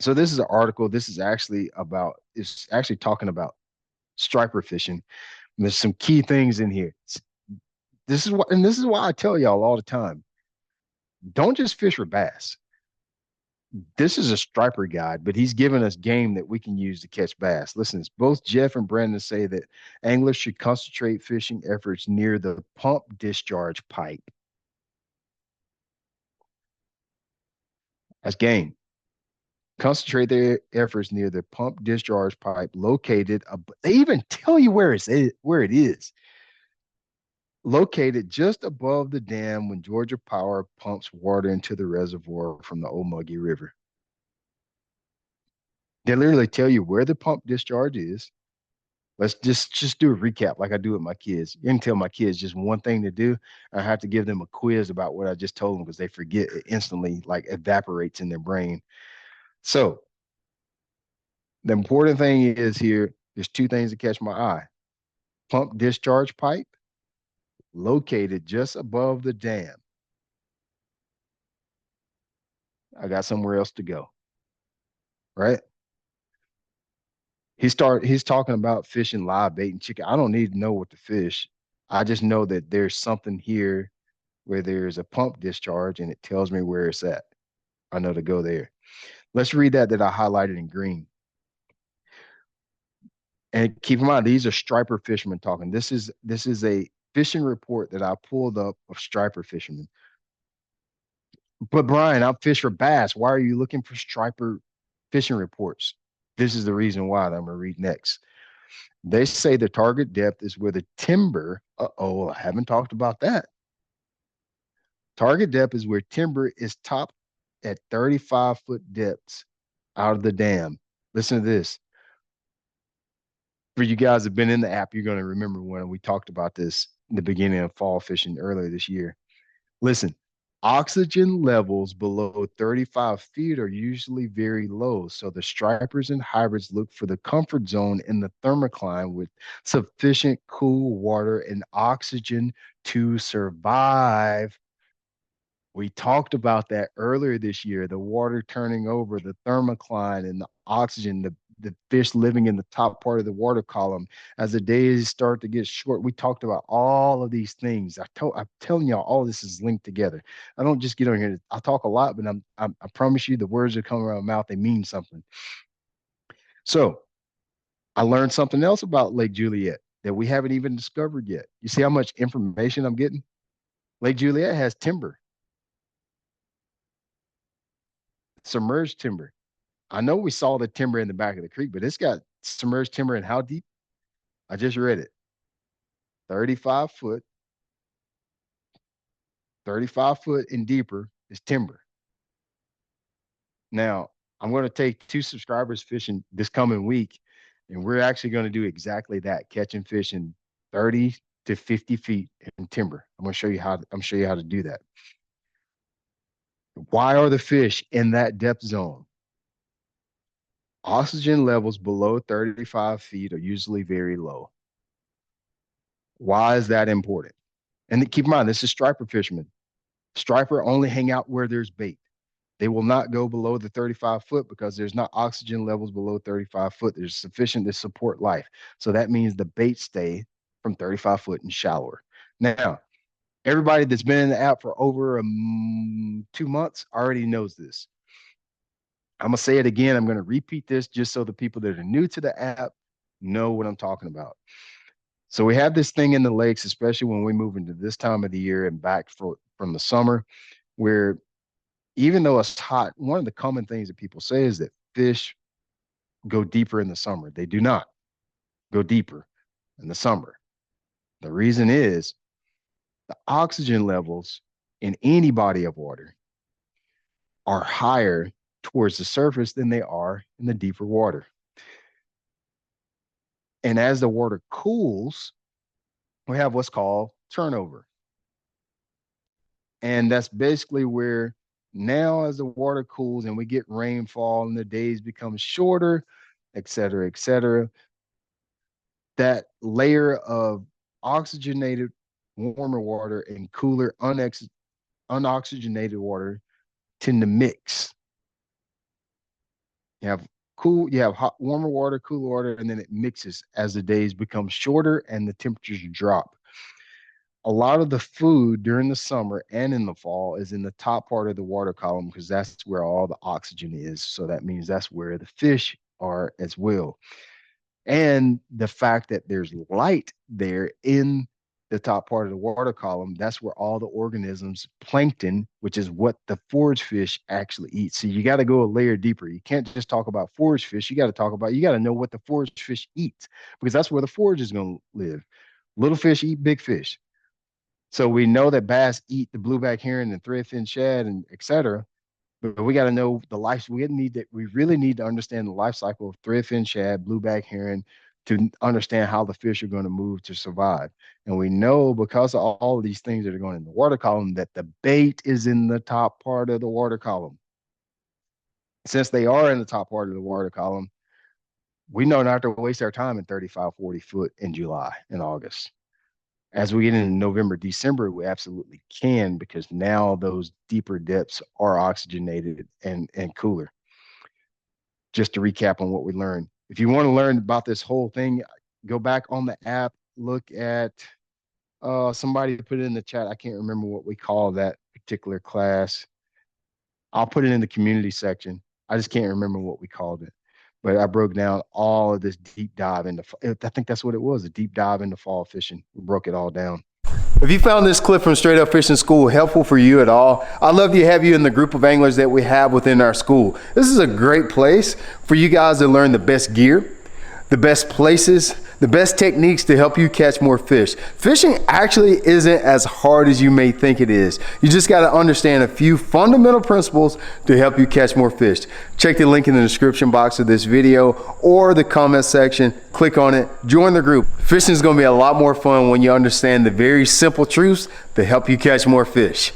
So this is an article. It's actually talking about striper fishing. And there's some key things in here. This is why I tell y'all all the time, don't just fish for bass. This is a striper guide, but he's given us game that we can use to catch bass. Listen, both Jeff and Brandon say that anglers should concentrate fishing efforts near the pump discharge pipe. That's game. Concentrate their efforts near the pump discharge pipe located. They even tell you where it is. Located just above the dam when Georgia Power pumps water into the reservoir from the Omuggy River. They literally tell you where the pump discharge is. Let's just do a recap like I do with my kids. You can tell my kids just one thing to do. I have to give them a quiz about what I just told them because they forget it instantly, like evaporates in their brain. So the important thing is here, there's two things that catch my eye. Pump discharge pipe located just above the dam. I got somewhere else to go, right? He's talking about fishing live bait and chicken. I don't need to know what to fish. I just know that there's something here where there's a pump discharge and it tells me where it's at. I know to go there. Let's read that I highlighted in green. And keep in mind, these are striper fishermen talking. This is a fishing report that I pulled up of striper fishermen. But Brian, I fish for bass. Why are you looking for striper fishing reports? This is the reason why that I'm gonna read next. They say the target depth is where the timber. Uh-oh, I haven't talked about that. Target depth is where timber is topped at 35-foot depths out of the dam. Listen to this. For you guys that have been in the app, you're going to remember when we talked about this in the beginning of fall fishing earlier this year. Listen, oxygen levels below 35 feet are usually very low. So the stripers and hybrids look for the comfort zone in the thermocline with sufficient cool water and oxygen to survive. We talked about that earlier this year, the water turning over, the thermocline and the oxygen, the fish living in the top part of the water column. As the days start to get short, we talked about all of these things. I'm telling y'all, all this is linked together. I don't just get on here. I talk a lot, but I promise you the words that come around my mouth, they mean something. So I learned something else about Lake Juliet that we haven't even discovered yet. You see how much information I'm getting? Lake Juliet has timber, submerged timber. I know we saw the timber in the back of the creek, but it's got submerged timber and how deep? I just read it. 35 foot, 35 foot and deeper is timber. Now, I'm going to take two subscribers fishing this coming week, and we're actually going to do exactly that, catching fish in 30 to 50 feet in timber. I'm show you how to do that. Why are the fish in that depth zone? Oxygen levels below 35 feet are usually very low. Why is that important? And keep in mind, this is striper fishermen. Striper only hang out where there's bait. They will not go below the 35 foot because there's not oxygen levels below 35 foot. There's sufficient to support life. So that means the bait stay from 35 foot and shallower. Now, everybody that's been in the app for over 2 months already knows this. I'm going to say it again. I'm going to repeat this just so the people that are new to the app know what I'm talking about. So we have this thing in the lakes, especially when we move into this time of the year and back from the summer, where even though it's hot, one of the common things that people say is that fish go deeper in the summer. They do not go deeper in the summer. The reason is the oxygen levels in any body of water are higher towards the surface than they are in the deeper water. And as the water cools, we have what's called turnover. And that's basically where now as the water cools and we get rainfall and the days become shorter, et cetera, that layer of oxygenated warmer water and cooler unoxygenated water tend to mix. You have cool, you have hot, warmer water, cooler water, and then it mixes as the days become shorter and the temperatures drop. A lot of the food during the summer and in the fall is in the top part of the water column because that's where all the oxygen is. So that means that's where the fish are as well. And the fact that there's light there in the top part of the water column, that's where all the organisms, plankton, which is what the forage fish actually eat. So you got to go a layer deeper. You can't just talk about forage fish. You got to talk about, you got to know what the forage fish eats because that's where the forage is going to live. Little fish eat big fish. So we know that bass eat the blueback herring and threadfin shad and et cetera. But we got to know the life. We really need to understand the life cycle of threadfin shad, blueback heron, to understand how the fish are going to move to survive. And we know because of all of these things that are going in the water column that the bait is in the top part of the water column. Since they are in the top part of the water column, we know not to waste our time in 35, 40 foot in July and August. As we get into November, December, we absolutely can because now those deeper depths are oxygenated and cooler. Just to recap on what we learned. If you want to learn about this whole thing, go back on the app, look at somebody put it in the chat. I can't remember what we call that particular class. I'll put it in the community section. I just can't remember what we called it. But I broke down all of this deep dive into, I think that's what it was, a deep dive into fall fishing. We broke it all down. If you found this clip from Straight Up Fishing School helpful for you at all, I'd love to have you in the group of anglers that we have within our school. This is a great place for you guys to learn the best gear, the best places, the best techniques to help you catch more fish. Fishing actually isn't as hard as you may think it is. You just got to understand a few fundamental principles to help you catch more fish. Check the link in the description box of this video or the comment section. Click on it, join the group. Fishing is going to be a lot more fun when you understand the very simple truths to help you catch more fish.